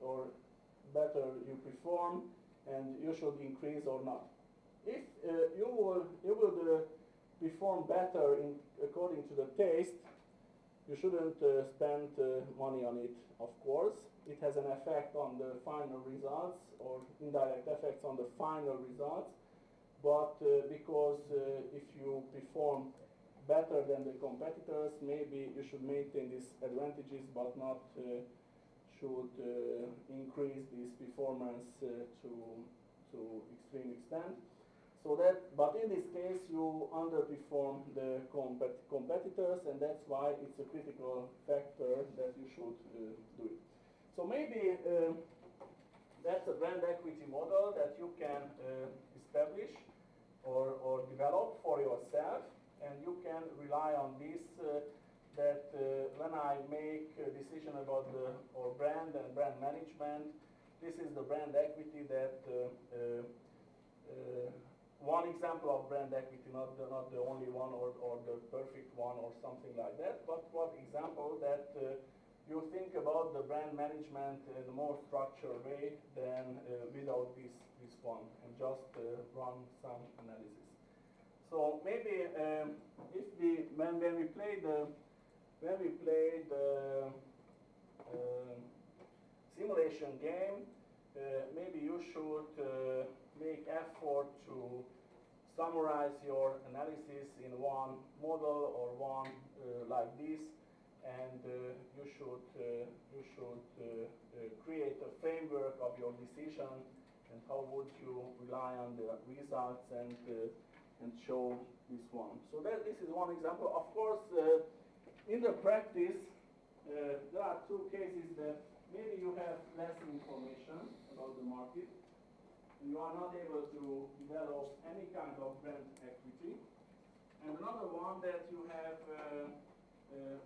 or better you perform, and you should increase or not. If you would perform better according to the taste, you shouldn't spend money on it, of course. It has an effect on the final results, or indirect effects on the final results, but because if you perform better than the competitors, maybe you should maintain these advantages, but not should increase this performance to extreme extent. So that, but in this case, you underperform the competitors, and that's why it's a critical factor that you should do it. So maybe that's a brand equity model that you can establish or develop for yourself, and you can rely on this. That when I make a decision about the brand and brand management, this is the brand equity that. One example of brand equity, not the only one or the perfect one or something like that, but one example that you think about the brand management in a more structured way than without this one, and just run some analysis. So maybe if when we play the simulation game, maybe you should make effort to summarize your analysis in one model or one like this, and you should create a framework of your decision, and how would you rely on the results and show this one. So this is one example. Of course, in the practice, there are two cases that maybe you have less information about the market, and you are not able to develop any kind of brand equity. And another one that you have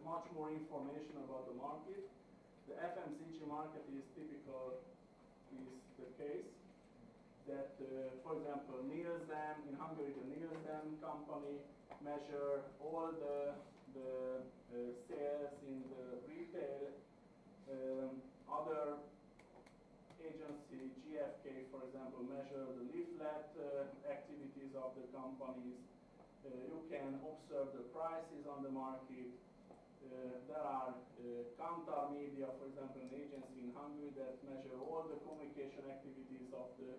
much more information about the market. The FMCG market is typical, is the case that, for example, Nielsen, in Hungary, the Nielsen company measure all the sales in the retail. Other agency, GfK, for example, measure the leaflet activities of the companies. You can observe the prices on the market. There are Kantar Media, for example, an agency in Hungary that measure all the communication activities of the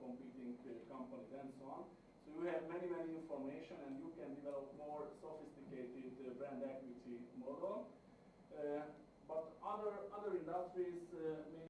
competing companies and so on. So you have many information, and you can develop more sophisticated brand equity model. But other industries may